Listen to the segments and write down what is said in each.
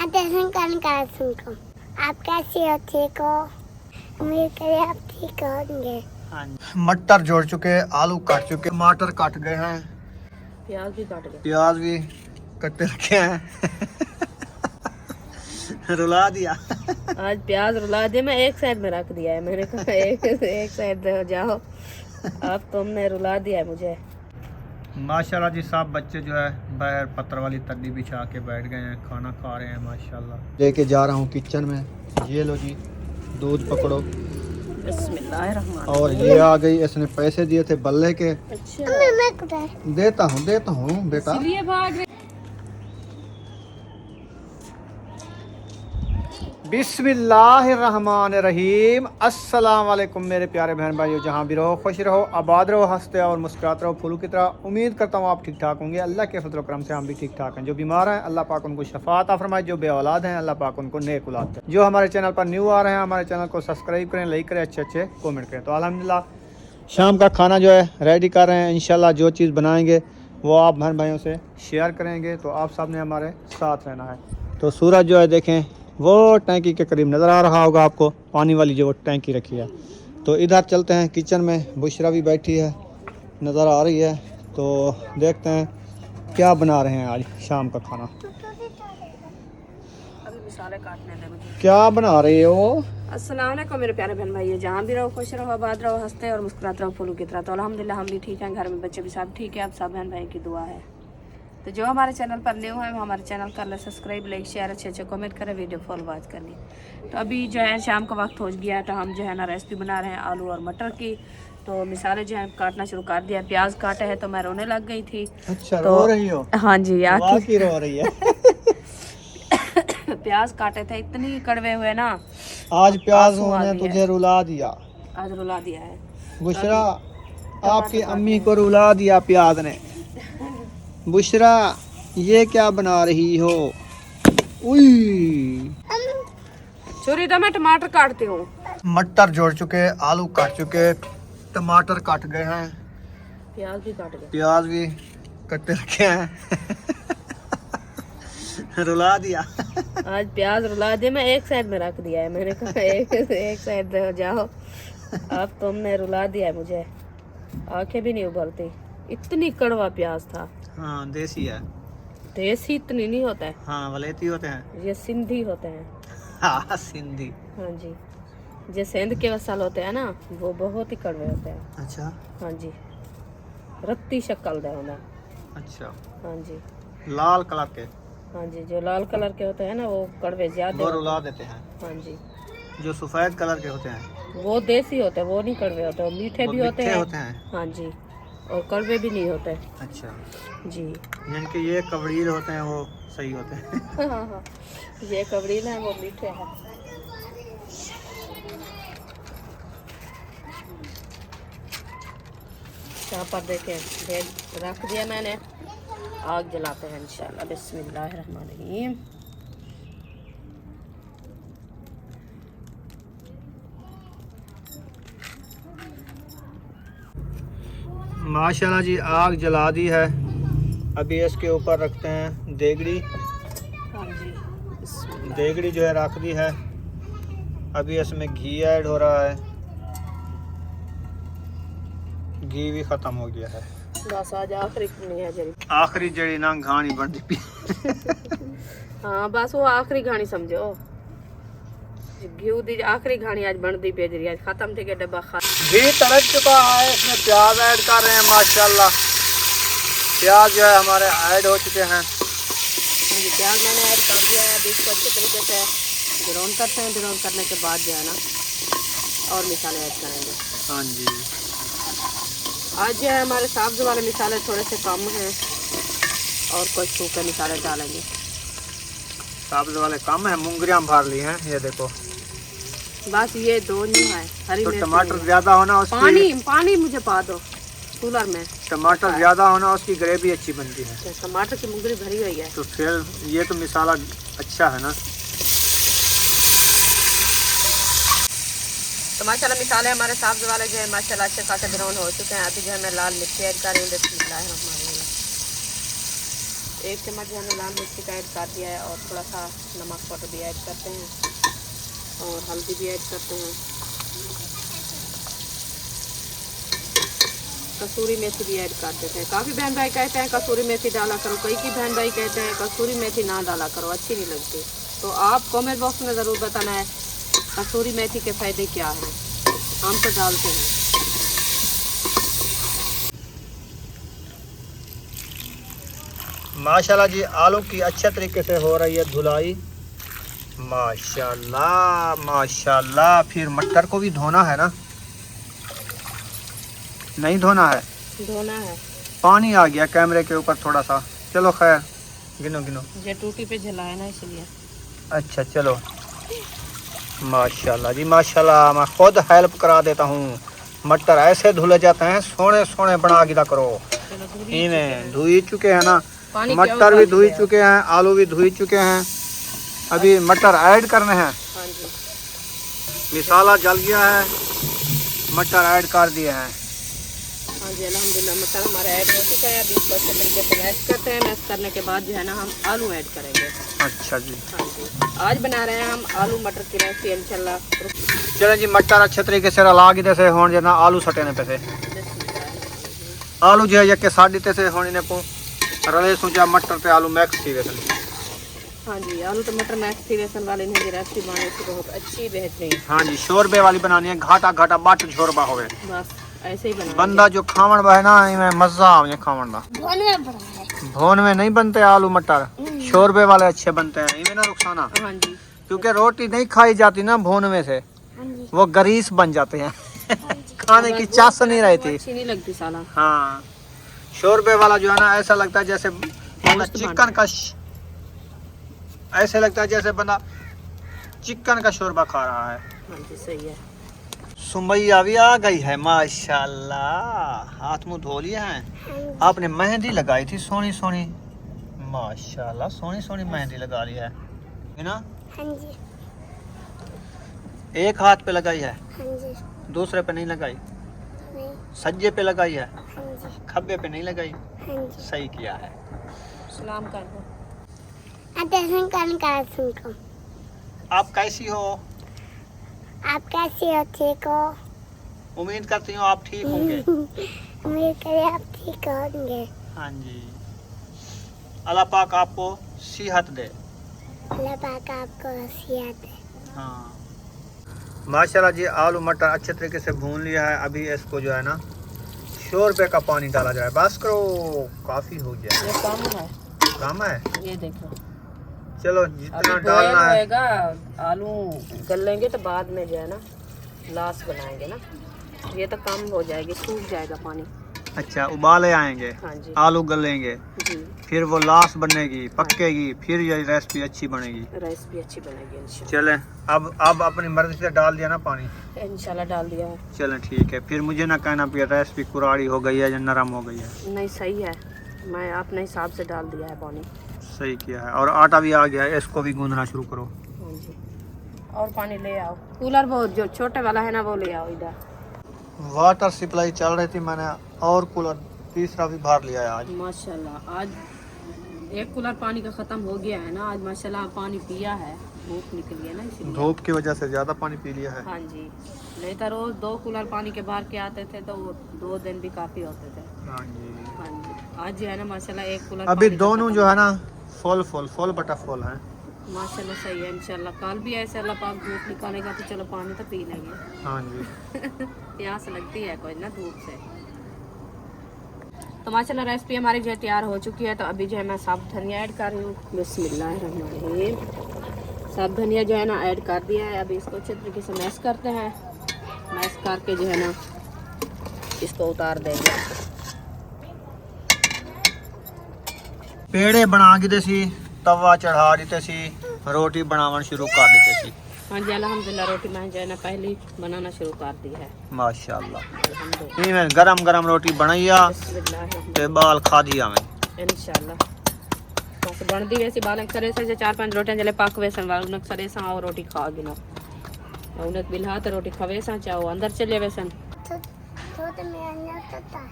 सुनको आप कैसे हो? ठीक हो? उम्मीद करें आप ठीक होंगे। हाँ, मटर जोड़ चुके, आलू काट चुके, टमाटर काट गए हैं, प्याज भी काट गए, प्याज भी कट्टे रखे हैं। रुला दिया। आज प्याज रुला दे, मैं एक साइड में रख दिया है। मैंने कहा एक साइड जाओ, अब तुमने रुला दिया है मुझे। माशाल्लाह जी, सब बच्चे जो है बाहर पत्थर वाली तड्डी बिछा के बैठ गए हैं, खाना खा रहे हैं माशाल्लाह। लेके जा रहा हूँ किचन में। ये लो जी, दूध पकड़ो। बिस्मिल्लाहिर्रहमान। और ये आ गई, इसने पैसे दिए थे बल्ले के। अच्छा, देता हूँ बेटा। इसलिए भाग रहे। बिस्मिल्लाहिर्रहमानिर्रहीम। अस्सलाम वालेकुम मेरे प्यारे बहन भाइयों, जहाँ भी रहो खुश रहो, आबाद रहो, हंसते और मुस्कुराते रहो फूलों की तरह। उम्मीद करता हूँ आप ठीक ठाक होंगे। अल्लाह के फजल करम से हम भी ठीक ठाक हैं। जो बीमार हैं अल्लाह पाक उनको शफात अता फरमाए, जो बे औलाद हैं अल्लाह पाक उनको नेक औलाद दे। जो हमारे चैनल पर न्यू आ रहे हैं, हमारे चैनल को सब्सक्राइब करें, लाइक करें, अच्छे अच्छे कॉमेंट करें। तो अल्हम्दुलिल्लाह शाम का खाना जो है रेडी कर रहे हैं। इंशाल्लाह जो चीज़ बनाएंगे वो आप बहन भाइयों से शेयर करेंगे, तो आप सब ने हमारे साथ रहना है। तो सूरज जो है देखें, वो टैंकी के करीब नज़र आ रहा होगा आपको, पानी वाली जो टैंकी रखी है। तो इधर चलते हैं किचन में, बुशरा भी बैठी है, नज़र आ रही है। तो देखते हैं क्या बना रहे हैं आज शाम का खाना। अभी मसाले काटने दे मुझे। क्या बना रही हो? अस्सलाम वालेकुम मेरे प्यारे बहन भाइयों, जहाँ भी रहो खुश रहो, आबाद रहो, हंसते और मुस्कुराते रहो फूलों की तरह। तो अल्हम्दुलिल्लाह हम भी ठीक हैं, घर में बच्चे भी सब ठीक है। आप सब बहन भाई की दुआ है। तो जो हमारे चैनल पर न्यू है वो हमारे चैनल कर ले सब्सक्राइब, लाइक शेयर, अच्छे अच्छे कमेंट करें, वीडियो फॉलो वॉच कर ली। तो अभी जो है शाम का वक्त हो गया है, तो हम जो है ना रेसिपी बना रहे हैं आलू और मटर की। तो मिसालें जो है काटना शुरू कर दिया। प्याज काटे है तो मैं रोने लग गई थी। अच्छा, तो रो रही हो? हाँ जी, की रो रही है। प्याज काटे थे, इतनी कड़वे हुए ना। आज प्याज आंसू आ ने गए तुझे रुला दिया। आज रुला दिया है बुशरा, आपकी अम्मी को रुला दिया प्याज ने। बुशरा, ये क्या बना रही हो? उई, छुरी तो मैं टमाटर काटती हूँ। मटर जोड़ चुके, आलू काट चुके, टमाटर काट गए हैं, प्याज भी काट गए, प्याज भी कट्टे रखे हैं। रुला दिया। आज प्याज रुला दे, मैं एक साइड में रख दिया है। मैंने कहा एक साइड जाओ, अब तुमने रुला दिया है मुझे। आंखें भी नहीं उभरती, इतनी कड़वा प्याज था। हाँ, देसी है। देसी इतनी नहीं होता है, हाँ, वलेती होते हैं। ये सिंधी होते हैं। हाँ, सिंधी। हाँ जी, जो सिंध के मसाले होते हैं ना, वो बहुत ही कड़वे होते हैं। अच्छा हाँ जी, रत्ती शक्ल दे होना। अच्छा, हाँ जी, लाल कलर के हाँ जी, जो लाल कलर के होते हैं ना वो कड़वे ज्यादा वो रुला देते हैं। हाँ जी, जो सफेद कलर के होते हैं वो देसी होते हैं, वो नहीं कड़वे होते, वो मीठे वो भी होते मीठे हैं। होते हैं। हाँ जी, और कड़वे भी नहीं होते। अच्छा, जी जिनके ये कवड़ील होते हैं वो सही होते हैं। हाँ हाँ, ये कबरील है, वो मीठे हैं। यहाँ पर देखें, भेज रख दिया मैंने, आग जलाते हैं इंशाल्लाह। बिस्मिल्लाहिर्रहमानिर्रहीम। माशाल्लाह जी, आग जला दी है। अभी इसके ऊपर रखते हैं देगड़ी। हाँ जी, बिस्मिल्लाह। देगड़ी जो है रख दी है। अभी इसमें घी ऐड हो रहा है। घी भी ख़त्म हो गया है। बस आज आखिरी नहीं है जरी। आखिरी जड़ी ना घानी बन दी। हाँ बस वो आखिरी घानी समझो, घी दी आखिरी घानी आज बन दी पे जरी, आज खत्म थे के डब्बा खा। घी तड़क चुका है, इसमें प्याज ऐड कर रहे हैं। माशाल्लाह प्याज जो है हमारे ऐड हो चुके हैं। प्याज मैंने ऐड कर दिया है। अभी इसको अच्छे तरीके से ग्राउंड करते हैं। ग्राउंड करने के बाद जो है ना और मिसाले ऐड करेंगे। हाँ जी, आज जो है हमारे सब्ज वाले मिसाले थोड़े से कम हैं और कुछ सूखे मिसाले डालेंगे। सब्ज वाले कम है, मुंगरियाँ भर ली हैं। ये देखो, बस ये दो नहीं है। हरी तो मिर्च टमाटर नहीं है। ज़्यादा होना उसकी, पानी मुझे पा दो कूलर में। टमाटर ज़्यादा होना उसकी ग्रेवी अच्छी बनती है। तो टमाटर की मुंगरी भरी हुई है। तो फिर ये तो मिसाला अच्छा है ना। तो माशाल्लाह मिसाले हमारे सब्ज वाले जो है माशाल्लाह अच्छे खासे ब्राउन हो चुके हैं। अभी जो है मैं लाल मिर्ची ऐड कर रही हूँ। बिस्मिल्लाहिर्रहमानिर्रहीम। 1 चम्मच जो है ना लाल मिर्ची का ऐड कर दिया है और थोड़ा सा नमक पाउडर भी ऐड करते हैं और हल्दी भी ऐड करते हैं। कसूरी मेथी भी ऐड कर देते हैं। काफ़ी बहन भाई कहते हैं कसूरी मेथी डाला करो, कई की बहन भाई कहते हैं कसूरी मेथी ना डाला करो, अच्छी नहीं लगती। तो आप कमेंट बॉक्स में ज़रूर बताना है कसूरी मेथी के फ़ायदे क्या हैं। हम तो डालते हैं। माशाल्लाह जी, आलू की अच्छे तरीके से हो रही है धुलाई। माशाल्लाह माशाल्लाह। फिर मटर को भी धोना है ना? नहीं धोना है, धोना है। पानी आ गया कैमरे के ऊपर थोड़ा सा। चलो खैर, गिनो गिनो। ये टूटी पे जलाया ना इसलिए। अच्छा चलो। माशाल्लाह जी माशाल्लाह। मैं खुद हेल्प करा देता हूँ। मटर ऐसे धुले जाते हैं, सोने सोने बना गिरा करो। इन्हें धुई चुके हैं ना, मटर भी धुई चुके हैं, आलू भी धुई चुके हैं। अभी मटर ऐड करने हैं। हाँ जी। मिसाला जल गया है, मटर ऐड कर दिए हैं। हाँ जी, अल्हम्दुलिल्लाह मटर हमारा ऐड हो चुका है। अभी इसको अच्छे तरीके से मैश करते हैं। मैश करने के बाद जो है ना हम आलू ऐड करेंगे। अच्छा जी। हाँ जी, आज बना रहे हैं हम आलू मटर की रेसिपी इंशाल्लाह। चलो जी, मटर अच्छे तरीके से रला के जैसे होने देना। आलू सटेने पे से आलू जो है यके साड़ी ते से होने ने को रले सोचा मटर पे आलू मैक्स थी वैसे। हाँ जी, आलू टमाटर मैक्स थी बेसन वाली ने रेसिपी बनाई थी, बहुत अच्छी बेहतरीन। हाँ जी, शोरबे वाली बनानी है, घाटा घाटा बाट शोरबा होवे। बस ऐसे ही बना बंदा जो खावन बा है ना, इनमें मजा आवे खावन दा। भोन में नहीं बनते आलू मटर, शोरबे वाले अच्छे बनते हैं इनमें ना रुखसाना। हाँ जी, क्योंकि रोटी नहीं खाई जाती ना भोन में से, वो गरीस बन जाते हैं। खाने की चास नहीं रहती, अच्छी नहीं लगती साला। हाँ, शोरबे वाला जो है ना ऐसा लगता है जैसे बंदा चिकन का ऐसे लगता है जैसे बंदा चिकन का शोरबा खा रहा है। हाँ जी, सही है। सुमैया भी आ गई है माशाल्लाह। हाथ मुंह धो लिए हैं। आपने मेहंदी लगाई थी सोनी सोनी, माशाल्लाह सोनी सोनी मेहंदी लगा ली है ना? हाँ जी। एक हाथ पे लगाई है, हाँ जी। दूसरे पे नहीं लगाई? नहीं। सज्जे पे लगाई है, हाँ जी। खब्बे पे नहीं लगाई। हाँ जी। सही किया है। सलाम कर दो। सुनको। आप कैसी हो? आप कैसे हो? ठीक हो? उम्मीद करती हूँ आप ठीक होंगे। उम्मीद करें आप ठीक होंगे। हाँ जी, अल्लाह पाक आपको सेहत दे। अल्लाह पाक आपको सेहत दे। हाँ माशाल्लाह जी, आलू मटर अच्छे तरीके से भून लिया है। अभी इसको जो है ना शोरबे का पानी डाला जाए। बस करो, काफ़ी हो गया। ये कम है, काम है, ये देखो। चलो अभी जितना बॉयल डालना है। होएगा, आलू गल लेंगे तो बाद में जो है ना लाश बनाएंगे ना, ये तो कम हो जाएगी, सूख जाएगा पानी। अच्छा, उबाले आएंगे, हाँ जी, आलू गलेंगे, जी, फिर वो लाश बनेगी, पकेगी, फिर ये रेसिपी अच्छी बनेगी। रेसिपी अच्छी बनेगी इंशाल्लाह। चलें, अब अपनी मर्जी से डाल दिया ना पानी। इंशाल्लाह डाल दिया है। चलें ठीक है, फिर मुझे ना कहना पिया रेसिपी कुराड़ी हो गई है या नरम हो गई है। नहीं, सही है, मैं अपने हिसाब से डाल दिया है पानी। सही किया है। और आटा भी आ गया है, इसको भी गूंदना शुरू करो। हाँ जी, और पानी ले आओ। कूलर वो जो छोटे वाला है ना वो ले आओ इधर। वाटर सप्लाई चल रही थी, मैंने और कूलर तीसरा भी भर लिया है आज। माशाल्लाह, आज एक कूलर पानी का ख़त्म हो गया है ना। आज माशाल्लाह पानी पिया है, धूप निकली है ना इसलिए। धूप की वजह से ज़्यादा पानी पी लिया है। हाँ जी, नहीं तो रोज़ 2 कूलर पानी के बाहर के आते थे तो वो 2 दिन भी काफ़ी होते थे। हाँ जी, हाँ जी, आज जो है ना माशाल्लाह 1 कूलर अभी पानी का दोनों खत्म जो है हो ना फुल बटा फुल है। गया। माशाल्लाह सही है। इंशाल्लाह कल भी ऐसे अल्लाह पाक धूप निकालेगा तो चलो पानी तो पी लेंगे। हाँ जी, प्यास लगती है कोई ना धूप से। तो माशाल्लाह रेसिपी हमारी जो है तैयार हो चुकी है। तो अभी जो है मैं साबुत धनिया ऐड कर रही हूँ। बिस्मिल्लाहिर्रहमानिर्रहीम। साबुत धनिया जो है ना ऐड कर दिया है। अभी इसको अच्छे तरीके से मैश करते हैं। मैश करके जो है ना इसको उतार देंगे। पेड़े बना के देसी, तवा चढ़ा देते सी, रोटी बनावन शुरू कर देते सी। हाँ जी, अल्हम्दुलिल्लाह रोटी मैं जो है ना पहले ही बनाना शुरू कर दी है। माशाल्लाह, अल्हम्दुलिल्लाह। इवें गरम गरम रोटी बनाइया बिस्मिल्लाह। ते बाल खा दिया मैं। इंशाल्लाह बस बनती वैसी बाल करे से 4-5 रोटियां जले पाक वेसन वाल उनक सरे सा और रोटी खा गिनो उनक बिलहा तो रोटी खवे सा चाहो अंदर चले वेसन। तो मेरा नहीं होता।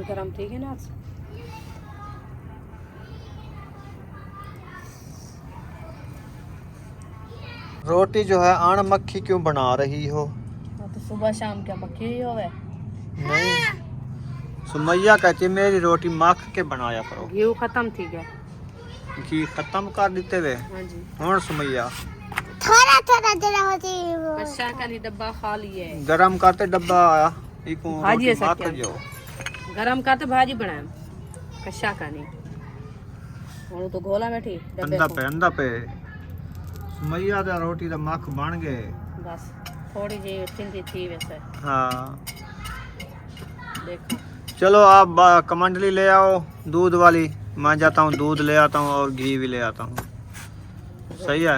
गरम ठीक है ना आज? रोटी जो है आण मक्खी क्यों बना रही हो? हाँ, तो सुबह शाम क्या मक्खी ही होवे? नहीं, सुमैया कहती है मेरी रोटी मख के बनाया करो। घी खत्म ठीक है। घी खत्म कर देते वे। हाँ जी। और सुमैया थोड़ा थोड़ा जरा होती है वो। कच्चा का नहीं डब्बा खा लिए। गरम करते डब्बा आया इको भाजी रोटी ऐसा मख क्या? जो गरम का तो भाजी बनाए कच्चा का नहीं। और तो गोला बैठी डब्बे अंदा को। पे अंदा पे सुमैया दा रोटी दा मख बन गए। बस थोड़ी जी थिंदी थी वैसे। हाँ देखो चलो आप कमंडली ले आओ दूध वाली, मैं जाता हूँ दूध ले आता हूँ और घी भी ले आता हूँ। सही है।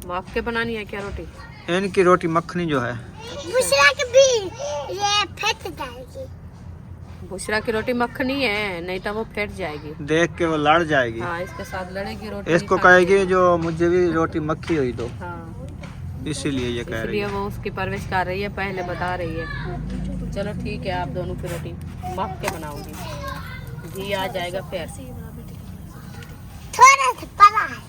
माफ के बनानी है क्या रोटी? इनकी रोटी मखनी जो है बुशरा के भी ये फट जाएगी। बुशरा की रोटी मखनी है, नहीं तो वो फट जाएगी। देख के वो लड़ जाएगी। हाँ इसके साथ लड़ेगी रोटी। इसको नहीं खानी कहेगी जो मुझे भी रोटी मक्खी हुई दो, चाहिए। हाँ इसीलिए ये कह रही इसलिए है। वो उसकी परवरिश कर रही है, पहले बता रही है। चलो ठीक है, आप दोनों की रोटी मख के बनाऊंगी। घी आ जाएगा फिर। थोड़ा सा पड़ा है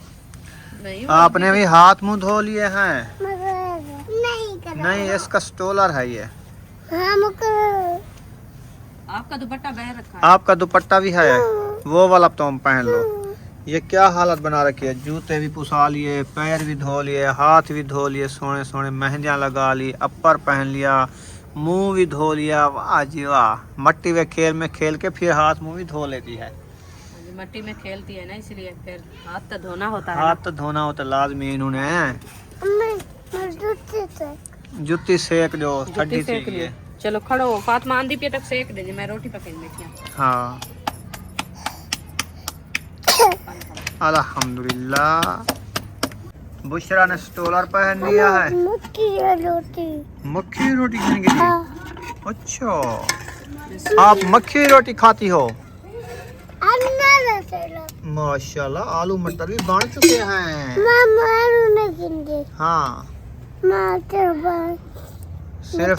नहीं आपने भी हाथ मुंह धो लिए हैं? मगर नहीं करा। नहीं, इसका स्टोलर है ये। हाँ मगर आपका दुपट्टा बह रखा है। आपका दुपट्टा भी है, वो वाला तुम पहन लो। ये क्या हालत बना रखी है, जूते भी पुसा लिए, पैर भी धो लिए, हाथ भी धो लिए, सोने सोने मेहंदियाँ लगा ली, अपर पहन लिया, मुंह भी धो लिया। वाह जी वाह, मट्टी में खेल के फिर हाथ मुंह भी धो लेती है। मिट्टी में खेलती है ना, इसलिए फिर हाथ तो धोना होता है। हाथ तो धोना होता लाजमी। इन्होंने मैं जूते से जुत्ती सेक दो, ठंडी जुत्ती सेक चाहिए। ली। चलो खड़ो हो, फातिमा आंधी पे तक सेक दे, मैं रोटी पकाई बैठी हूँ। हाँ अल्हम्दुलिल्लाह। बुशरा ने स्टोलर पहन लिया है। मक्की की रोटी। मक्खी की रोटी खाएंगे जी? हाँ अच्छा, आप मक्खी की रोटी खाती हो? अन्ना से लो। माशाल्लाह, आलू मटर भी बन चुके हैं। मारू नहीं गिनते। हाँ मातर बस सिर्फ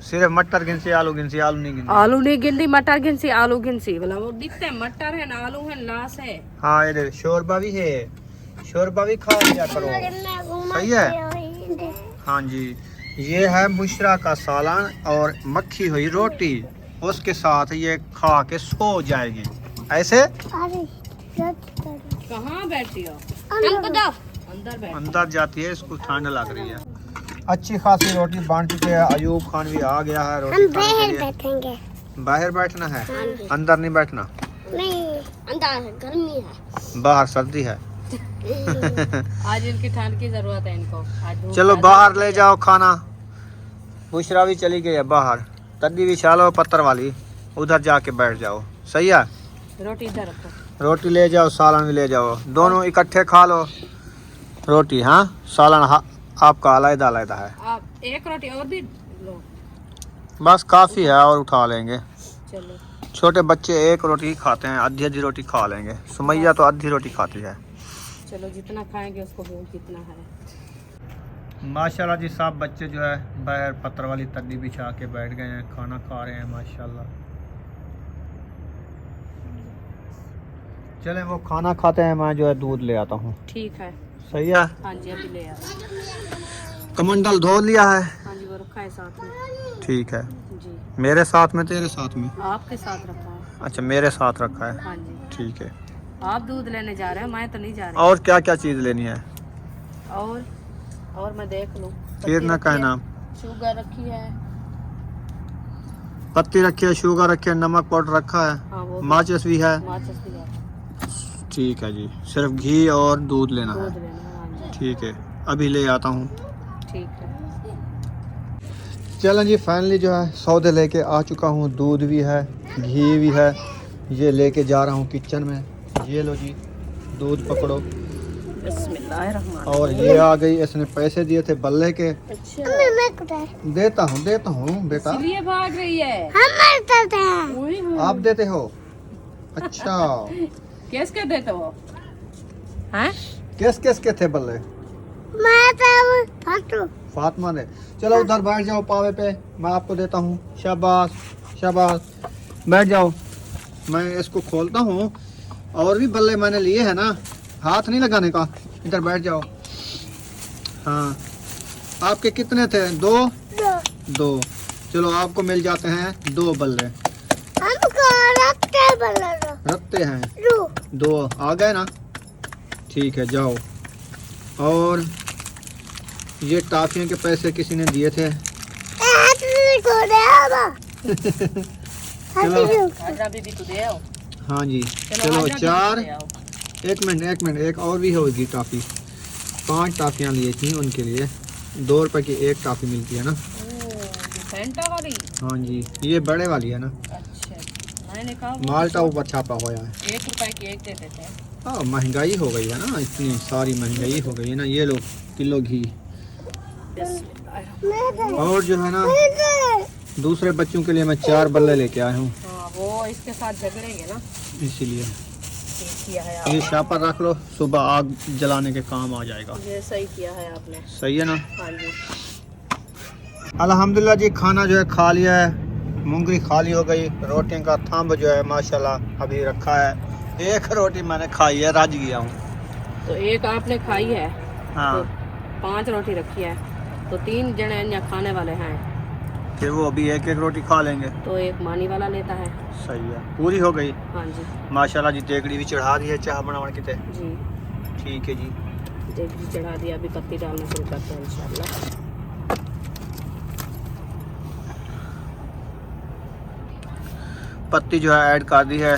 सिर्फ मटर गिनसी, आलू गिनसी, आलू नहीं गिनती। आलू नहीं गिनती, मटर गिनसी, आलू गिनसी। बोला वो दिखते हैं, मटर है ना, आलू है, लाश है। हाँ ये देख, शोरबा भी है, शोरबा भी खा लिया करो। सही है। हाँ जी, ये है बुशरा का सालन और मक्खी हुई रोटी, उसके साथ ये खा के सो जाएगी ऐसे। अरे कहाँ बैठी हो? अंदर बैठ। अंदर जाती है, इसको ठंड लग रही है। अच्छी खासी रोटी बन चुकी है। अयूब खान भी आ गया है रोटी हम खाने के बाहर लिए। बैठेंगे। बाहर बैठना है, अंदर नहीं बैठना। नहीं अंदर गर्मी है। बाहर सर्दी है। आज इनकी ठंड की जरूरत है इनको। आज धूप चलो ज्यादा बाहर है। ले जाओ खाना। बुशरा भी चली गई है बाहर, तद्दी बिछा लो पत्थर वाली, उधर जाके बैठ जाओ। सही है। रोटी इधर रखो। रोटी ले जाओ, सालन भी ले जाओ, दोनों इकट्ठे खा लो रोटी। हाँ सालन आपका अलग अलग है। आप एक रोटी और भी लो। बस काफ़ी है और उठा लेंगे। चलो छोटे बच्चे एक रोटी ही खाते हैं, आधी आधी रोटी खा लेंगे। सुमैया तो आधी रोटी खाती है। चलो, जितना खाएंगे उसको भूख कितना है। माशाल्लाह जी, सब बच्चे जो है बाहर पत्थर वाली तद्दी बिछा के बैठ गए हैं, खाना खा रहे हैं माशाल्लाह। चलें वो खाना खाते हैं, मैं जो है दूध ले आता हूँ। ठीक है। सही है। हाँ जी, अभी ले आओ। कमंडल धो लिया है। हाँ जी, वो रखा है साथ में। ठीक है। जी, मेरे साथ में, तेरे साथ में? आपके साथ रखा है। अच्छा, मेरे साथ रखा है। हाँ जी, ठीक है। आप दूध लेने जा रहे हैं, मैं तो नहीं जा रही। और क्या क्या चीज़ लेनी है? और मैं देख लूँ। फिर ना कहना। शुगर रखी है। पत्ती रखी है, शुगर रखी है, नमक पाउडर रखा है, हाँ वो माचिस भी है। माचिस भी है। ठीक है जी, सिर्फ घी और दूध लेना दूध है। लेना है। हाँ जी, ठीक है, अभी ले आता हूँ। ठीक है। चलें जी, फाइनली जो है सौदे लेके आ चुका हूँ। दूध भी है, घी भी है, ये लेके जा रहा हूँ किचन में। ये लो जी, दूध पकड़ो। बिस्मिल्लाहिर्रहमान। और ये आ गई, इसने पैसे दिए थे बल्ले के। अच्छा, देता हूँ बेटा। इसलिए भाग रही है। वही हूँ। आप देते हो? अच्छा, कैस के देते हो? हैं? किस किस के थे बल्ले? फातिमा ने। चलो उधर बैठ जाओ पावे पे, मैं आपको देता हूँ। शाबाश शाबाश, बैठ जाओ। मैं इसको खोलता हूँ। और भी बल्ले मैंने लिए हैं ना, हाथ नहीं लगाने का। इधर बैठ जाओ। हाँ, आपके कितने थे? दो। दो। दो। चलो आपको मिल जाते हैं 2 बल्ले। हमको रखते बल्ला दो। रखते हैं दो। 2 आ गए ना? ठीक है, जाओ। और ये टाफियों के पैसे किसी ने दिए थे। को दे आवा। चलो। आजा बीबी तू दे आओ। हाँ जी, चलो आजा 4। बीबी, दे आओ। एक मिनट, एक और भी होगी टाफी। 5 टाफियाँ लिए थी उनके लिए। 2 रुपए की एक टाफी मिलती है ना। फैंटा वाली। हाँ जी, ये बड़े वाली है ना। अच्छा, मैंने कहा माल्टा ऊपर छापा हुआ है। 1 रुपए की एक देते थे। हाँ, महंगाई हो गई है ना, इतनी सारी महंगाई हो गई है ना। ये लो किलो घी। और जो है ना, दूसरे बच्चों के लिए मैं 4 बल्ले लेके आया हूँ, हाँ, वो इसके साथ झगड़ेंगे ना, इसीलिए। ठीक किया है ये आपने। शापर रख लो, सुबह आग जलाने के काम आ जाएगा। ये सही किया है आपने। सही है ना? हाँ जी। अल्हम्दुलिल्लाह जी, खाना जो है खा लिया है। मूंगरी खाली हो गई। रोटियों का थंब जो है माशाल्लाह अभी रखा है। एक रोटी मैंने खाई है, रज गया हूँ। तो एक आपने खाई है, हाँ, तो 5 रोटी रखी है, तो 3 जने यहाँ खाने वाले हैं, फिर वो अभी एक रोटी खा लेंगे। तो एक मानी वाला लेता है। सही है, पूरी हो गई हाँ जी। माशाल्लाह जी। देगड़ी भी चढ़ा दी है चाह बनाने की। जी, ठीक है जी। देख चढ़ा दिया, अभी पत्ती डालना शुरू करते हैं इंशाल्लाह। पत्ती जो है ऐड कर दी है।